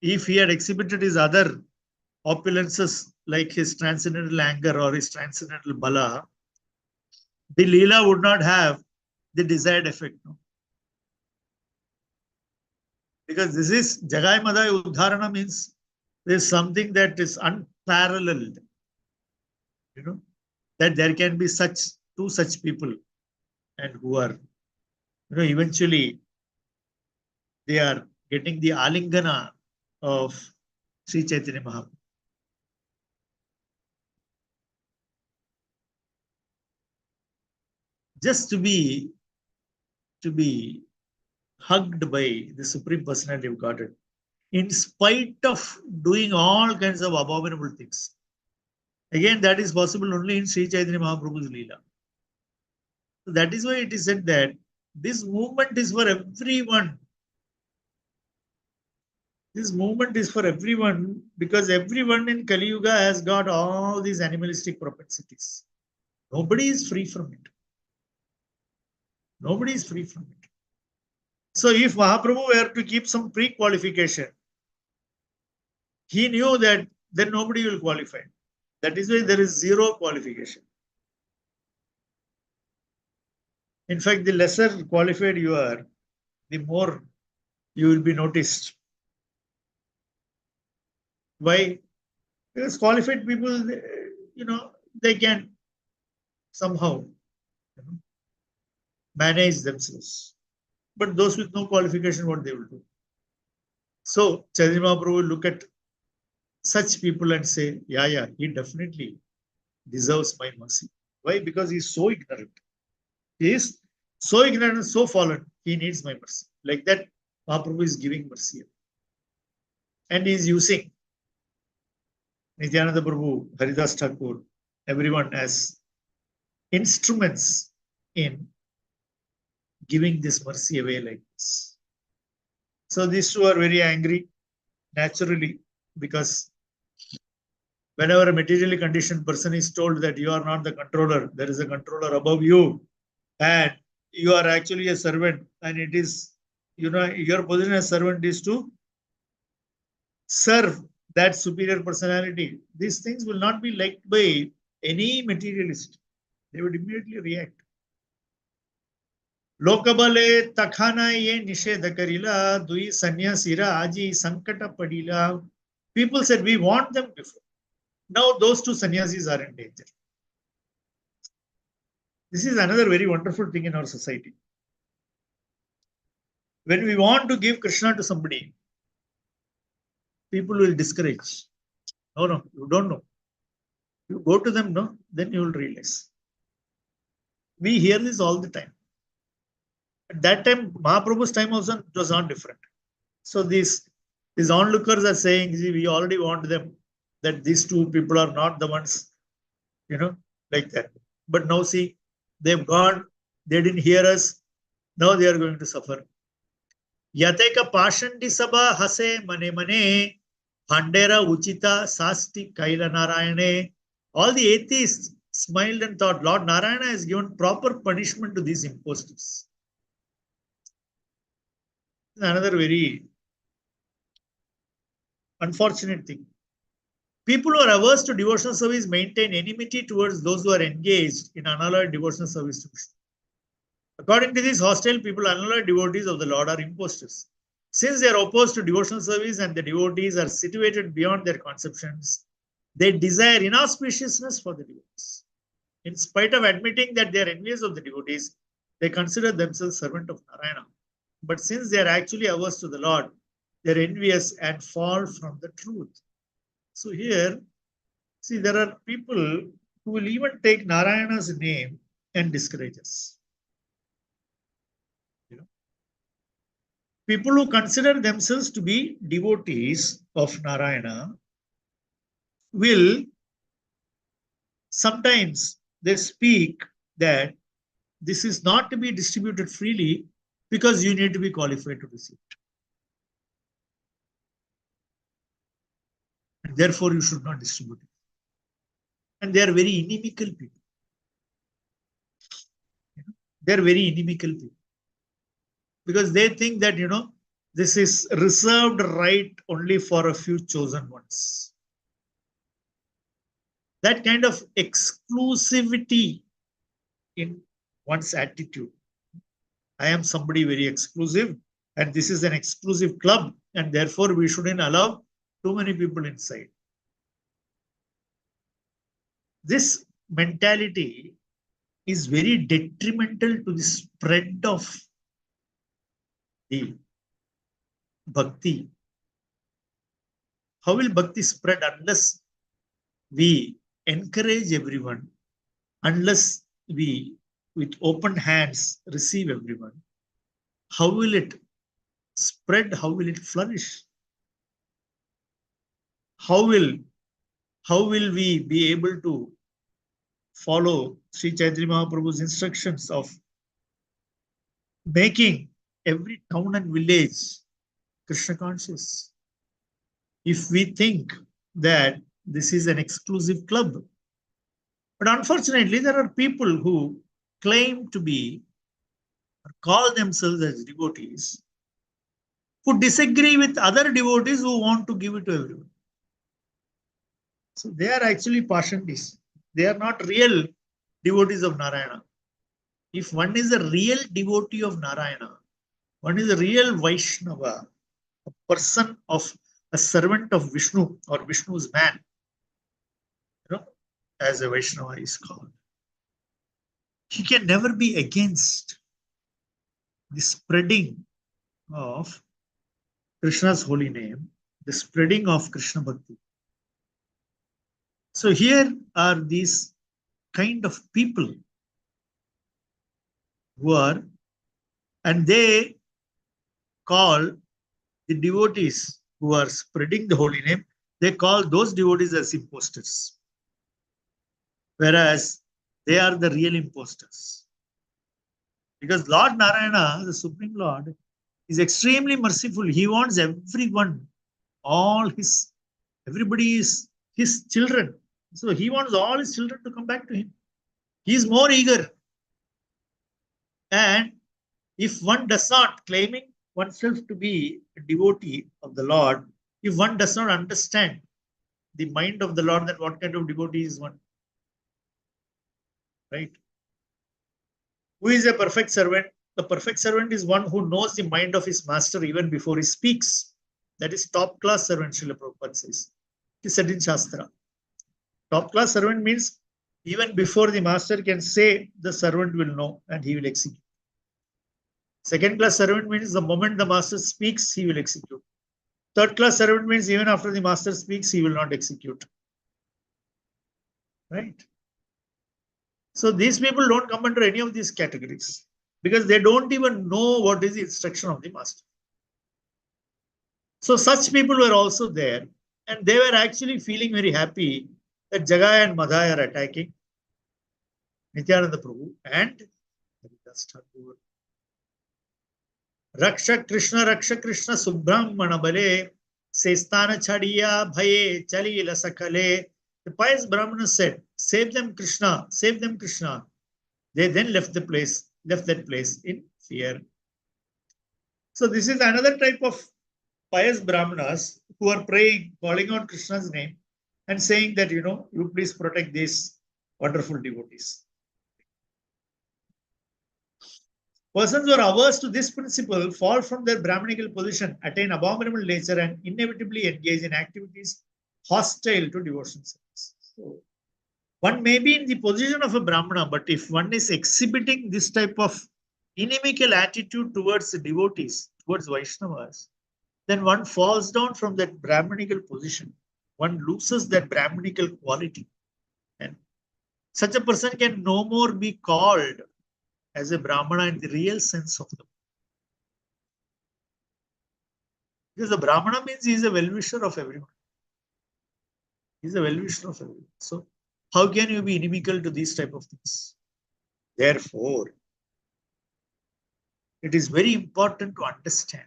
If he had exhibited his other opulences, like his transcendental anger or his transcendental bala, the Leela would not have the desired effect. No? Because this is Jagai and Madai Udharana, means there is something that is unparalleled. That there can be two such people, and who are, eventually they are getting the alingana of Sri Chaitanya Mahaprabhu. Just to be hugged by the Supreme Personality of Godhead, in spite of doing all kinds of abominable things. Again, that is possible only in Sri Chaitanya Mahaprabhu's Leela. So that is why it is said that this movement is for everyone. This movement is for everyone, because everyone in Kali Yuga has got all these animalistic propensities. Nobody is free from it. Nobody is free from it. So if Mahaprabhu were to keep some pre-qualification, he knew that then nobody will qualify. That is why there is zero qualification. In fact, the lesser qualified you are, the more you will be noticed. Why? Because qualified people, they can somehow manage themselves. But those with no qualification, what they will do? So Chaitanya Mahaprabhu will look at such people and say, yeah, he definitely deserves my mercy. Why? Because he is so ignorant. He is so ignorant and so fallen, he needs my mercy. Like that, Mahaprabhu is giving mercy. And he is using Nityananda Prabhu, Haridas Thakur, everyone as instruments in giving this mercy away like this. So these two are very angry, naturally, because whenever a materially conditioned person is told that you are not the controller, there is a controller above you, and you are actually a servant, and it is, your position as servant is to serve that superior personality. These things will not be liked by any materialist. They would immediately react. Lokabale takhana ye nishedha karila, dui sanyasira aji sankata padila. People said, we want them before. Now those two sannyasis are in danger. This is another very wonderful thing in our society. When we want to give Krishna to somebody, people will discourage. No, you don't know. You go to them, no, then you will realize. We hear this all the time. At that time, Mahaprabhu's time also was not different. So these onlookers are saying, we already want them, that these two people are not the ones, like that. But now see, they've gone, they didn't hear us, now they are going to suffer. Yateka Pashandi Sabha Hase Mane Mane, Handera Uchita Sasti Kaila Narayane. All the atheists smiled and thought, Lord Narayana has given proper punishment to these impostors. Another very unfortunate thing. People who are averse to devotional service maintain enmity towards those who are engaged in unalloyed devotional service to Krishna. According to this, hostile people, unalloyed devotees of the Lord, are impostors. Since they are opposed to devotional service and the devotees are situated beyond their conceptions, they desire inauspiciousness for the devotees. In spite of admitting that they are envious of the devotees, they consider themselves servant of Narayana. But since they are actually averse to the Lord, they are envious and fall from the truth. So here, see, there are people who will even take Narayana's name and discourage us. People who consider themselves to be devotees of Narayana will sometimes they speak that this is not to be distributed freely because you need to be qualified to receive it. And therefore, you should not distribute it. And they are very inimical people. They are very inimical people. Because they think that, this is reserved right only for a few chosen ones. That kind of exclusivity in one's attitude. I am somebody very exclusive, and this is an exclusive club, and therefore we shouldn't allow too many people inside. This mentality is very detrimental to the spread of the bhakti. How will bhakti spread unless we encourage everyone, unless we, with open hands, receive everyone? How will it spread? How will it flourish? How will we be able to follow Sri Chaitanya Mahaprabhu's instructions of making every town and village Krishna conscious, if we think that this is an exclusive club? But unfortunately, there are people who claim to be or call themselves as devotees who disagree with other devotees who want to give it to everyone. So they are actually Pashandis. They are not real devotees of Narayana. If one is a real devotee of Narayana, one is a real Vaishnava, a person of a servant of Vishnu or Vishnu's man, as a Vaishnava is called, he can never be against the spreading of Krishna's holy name, the spreading of Krishna Bhakti. So here are these kind of people who are, and they call the devotees who are spreading the holy name, they call those devotees as imposters, whereas they are the real imposters. Because Lord Narayana, the Supreme Lord, is extremely merciful. He wants everyone, everybody is his children. So he wants all his children to come back to him. He is more eager. And if one does not, claiming oneself to be a devotee of the Lord, if one does not understand the mind of the Lord, then what kind of devotee is one? Right? Who is a perfect servant? The perfect servant is one who knows the mind of his master even before he speaks. That is top class servant, Srila Prabhupada says. He said in Shastra. Top class servant means even before the master can say, the servant will know and he will execute. Second class servant means the moment the master speaks, he will execute. Third class servant means even after the master speaks, he will not execute. Right? So these people don't come under any of these categories because they don't even know what is the instruction of the master. So such people were also there, and they were actually feeling very happy that Jagai and Madai are attacking Nityananda Prabhu and Raksha Krishna Subramana Bale Sestana Chadiya Bhaye Chali Lasakale. The pious Brahmana said, save them Krishna, save them Krishna. They then left that place in fear. So this is another type of pious Brahmanas who are praying, calling on Krishna's name and saying that, you please protect these wonderful devotees. Persons who are averse to this principle fall from their Brahmanical position, attain abominable nature, and inevitably engage in activities hostile to devotion service. So, One may be in the position of a Brahmana, but if one is exhibiting this type of inimical attitude towards the devotees, towards Vaishnavas, then one falls down from that Brahmanical position. One loses that Brahmanical quality. And such a person can no more be called as a Brahmana in the real sense of the word. Because the Brahmana means he is a well-wisher of everyone. He is a well-wisher of everyone. So how can you be inimical to these type of things? Therefore, it is very important to understand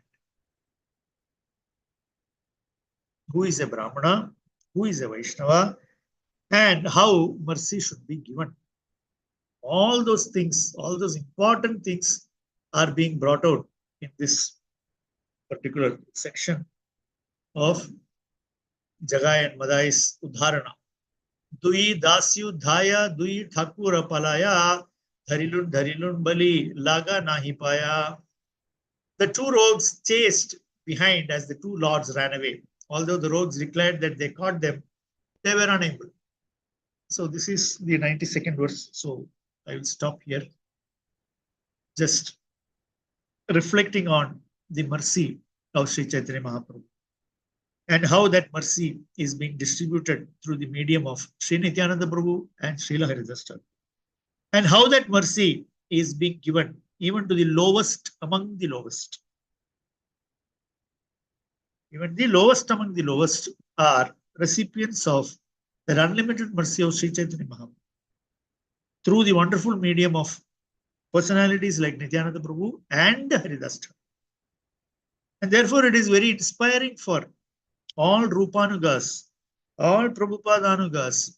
who is a Brahmana, who is a Vaishnava, and how mercy should be given. All those things, all those important things are being brought out in this particular section of Jagai and Madai's Udharana. Dui dasyu dhaya, dui thakur apalaya, dharilun bali, laga nahi paya. The two rogues chased behind as the two lords ran away. Although the rogues declared that they caught them, they were unable. So this is the 92nd verse. So I will stop here. Just reflecting on the mercy of Sri Chaitanya Mahaprabhu and how that mercy is being distributed through the medium of Sri Nityananda Prabhu and Srila Haridas Thakur. And how that mercy is being given even to the lowest among the lowest. Even the lowest among the lowest are recipients of the unlimited mercy of Sri Chaitanya Mahaprabhu through the wonderful medium of personalities like Nityananda Prabhu and Haridas Thakur. And therefore, it is very inspiring for all Rupanugas, all Prabhupadanugas,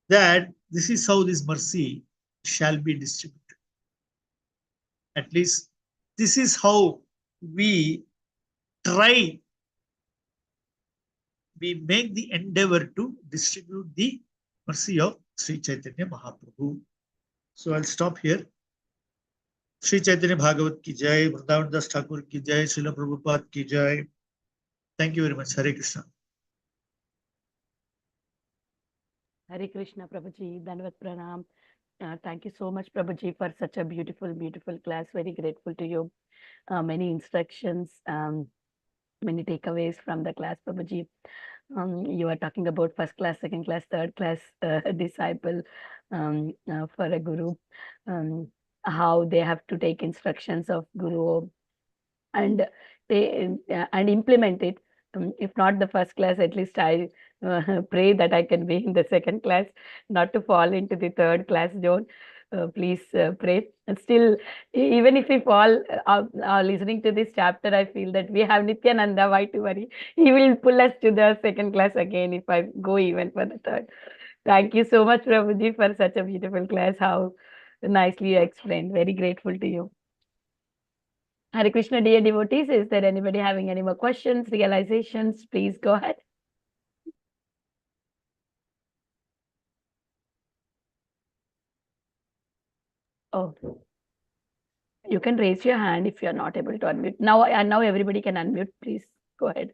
that this is how this mercy shall be distributed. At least this is how we try, we make the endeavor to distribute the mercy of Sri Chaitanya Mahaprabhu. So I'll stop here. Sri Chaitanya Bhagavat ki jai, Vrindavan Das Thakur ki jai, Srila Prabhupada ki jai. Thank you very much. Hare Krishna. Hare Krishna, Prabhuji. Dandavat Pranam. Thank you so much, Prabhuji, for such a beautiful, beautiful class. Very grateful to you. Many instructions, many takeaways from the class, Prabhuji. You are talking about first class, second class, third class disciple for a guru, how they have to take instructions of guru and implement it. If not the first class, at least I pray that I can be in the second class, not to fall into the third class zone. Please pray. And still, even if we fall listening to this chapter, I feel that we have Nityananda. Why to worry? He will pull us to the second class again if I go even for the third. Thank you so much, Prabhuji, for such a beautiful class. How nicely you explained. Very grateful to you. Hare Krishna, dear devotees. Is there anybody having any more questions, realizations? Please go ahead. Oh, you can raise your hand if you are not able to unmute. Now everybody can unmute. Please go ahead.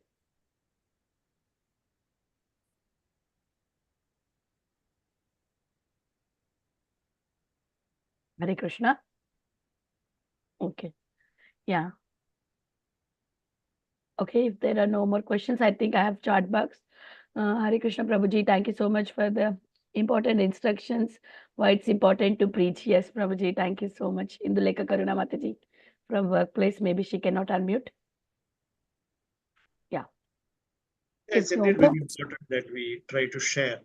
Hare Krishna. Okay. Yeah. Okay, if there are no more questions, I think I have chat box. Hare Krishna, Prabhuji, thank you so much for the important instructions. Why it's important to preach. Yes, Prabhuji, thank you so much. Induleka Karuna Mataji from workplace. Maybe she cannot unmute. Yeah. It's indeed very important that we try to share.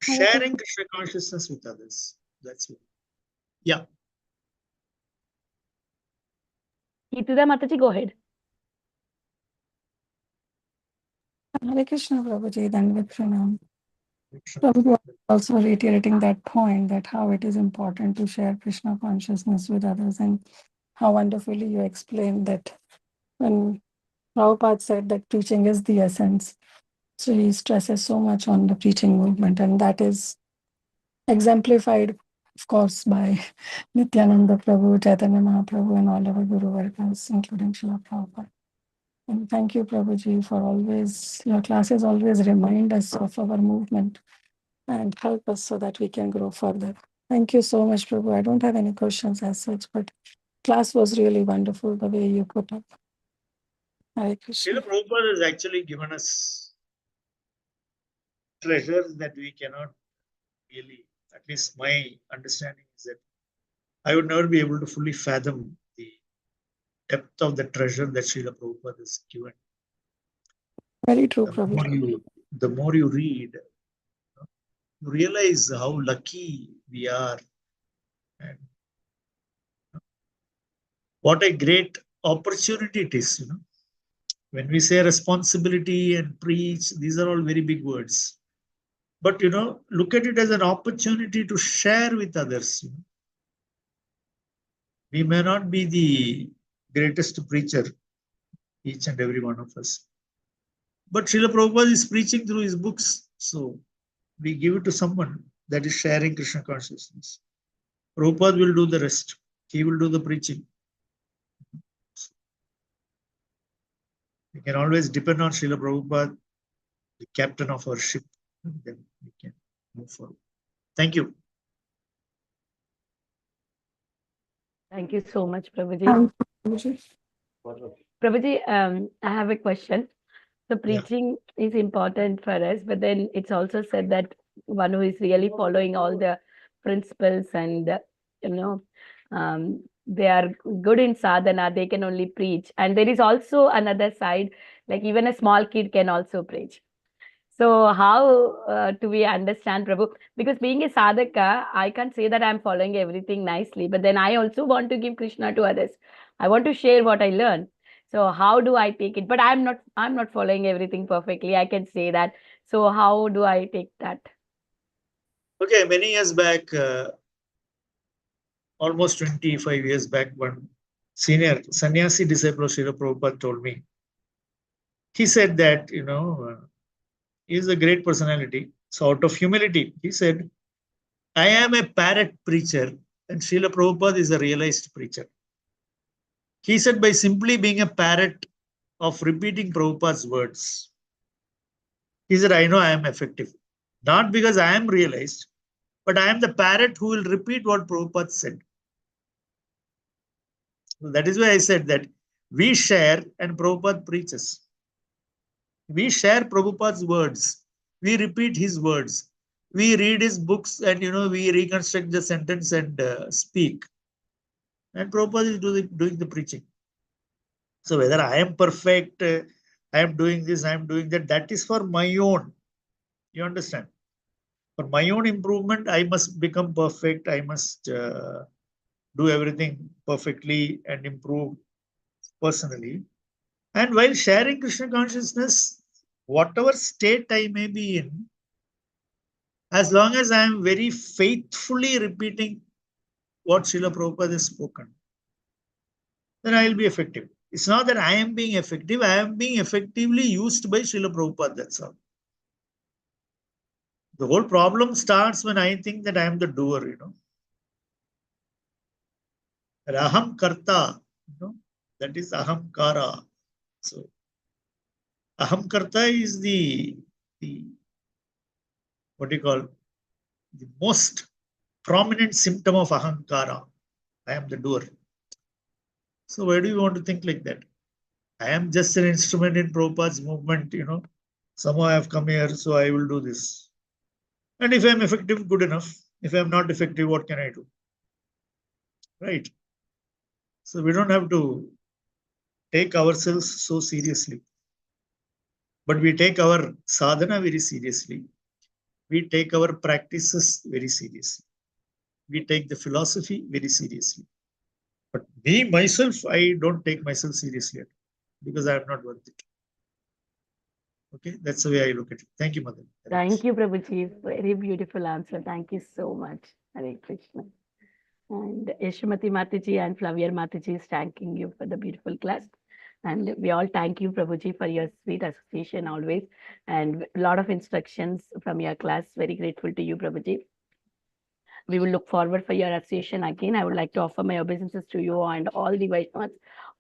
Sharing Krishna consciousness with others. That's it. Yeah. Hitida Mataji, go ahead. Hare Krishna, Prabhuji, Dandavat Pranam. Prabhuji was also reiterating that point, that how it is important to share Krishna consciousness with others, and how wonderfully you explained that when Prabhupada said that preaching is the essence. So he stresses so much on the preaching movement, and that is exemplified, of course, by Nityananda Prabhu, Chaitanya Mahaprabhu, and all our Guru Vargas, including Srila Prabhupada. And thank you, Prabhuji, for always, your classes always remind us of our movement and help us so that we can grow further. Thank you so much, Prabhu. I don't have any questions as such, but class was really wonderful the way you put up. Hare Krishna. Srila Prabhupada has actually given us treasures that we cannot really, at least my understanding is that I would never be able to fully fathom the depth of the treasure that Srila Prabhupada has given. Very true, The Prabhu. more you read, you realize how lucky we are and what a great opportunity it is. When we say responsibility and preach, these are all very big words. But look at it as an opportunity to share with others. We may not be the greatest preacher, each and every one of us. But Srila Prabhupada is preaching through his books. So we give it to someone that is sharing Krishna consciousness. Prabhupada will do the rest. He will do the preaching. We can always depend on Srila Prabhupada, the captain of our ship. Then we can move forward. Thank you. Thank you so much, Prabhuji. Thank you, Prabhuji. Prabhuji, I have a question. So preaching is important for us, but then it's also said that one who is really following all the principles and, they are good in sadhana, they can only preach. And there is also another side, like even a small kid can also preach. So how do we understand, Prabhu? Because being a sadhaka, I can't say that I'm following everything nicely, but then I also want to give Krishna to others. I want to share what I learn. So how do I take it? But I'm not following everything perfectly. I can say that. So how do I take that? Okay, many years back, almost 25 years back, one senior sannyasi disciple of Srila Prabhupada told me, he said that, he's a great personality. So out of humility, he said, I am a parrot preacher and Srila Prabhupada is a realized preacher. He said, by simply being a parrot of repeating Prabhupada's words, he said, I know I am effective. Not because I am realized, but I am the parrot who will repeat what Prabhupada said. So that is why I said that we share and Prabhupada preaches. We share Prabhupada's words. We repeat his words. We read his books and, we reconstruct the sentence and speak. And Prabhupada is doing the preaching. So whether I am perfect, I am doing this, I am doing that, that is for my own. You understand? For my own improvement, I must become perfect. I must do everything perfectly and improve personally. And while sharing Krishna consciousness, whatever state I may be in, as long as I am very faithfully repeating what Srila Prabhupada has spoken, then I will be effective. It's not that I am being effective, I am being effectively used by Srila Prabhupada, that's all. The whole problem starts when I think that I am the doer, Aham karta, that is ahamkara. So aham karta is the what do you call, the most prominent symptom of ahankara. I am the doer. So why do you want to think like that? I am just an instrument in Prabhupada's movement, Somehow I have come here, so I will do this. And if I am effective, good enough. If I am not effective, what can I do? Right? So we don't have to take ourselves so seriously. But we take our sadhana very seriously. We take our practices very seriously. We take the philosophy very seriously. But me, myself, I don't take myself seriously because I am not worth it. Okay, that's the way I look at it. Thank you, Mother. Thank you, Prabhuji. Very beautiful answer. Thank you so much. Hare Krishna. And Yashmati Mataji and Flavia Mataji is thanking you for the beautiful class. And we all thank you, Prabhuji, for your sweet association always. And a lot of instructions from your class. Very grateful to you, Prabhuji. we will look forward for your association again. I would like to offer my obeisances to you and all the Vaishnavas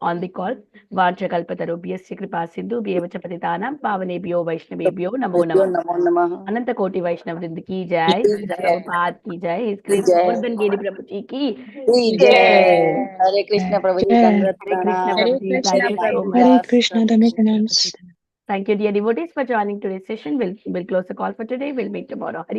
on the call. Vancha kalpatarubhyasya kripa sindhu bhyevacha patitanam pavanebhyo vaishnavebhyo namo namah. Ananta Koti Vaishnav Vrind ki jai, Prabhupada ki jai, His Grace Govardhan Giri Prabhu ji ki jai. Hare Krishna Prabhuji, Jai. Dandavat Hare Krishna Pranam. Prabhuji, thank you so much. Hare Krishna, Dhamma pranams. Thank you, dear devotees, for joining today's session. We'll close the call for today. We'll meet tomorrow. Hare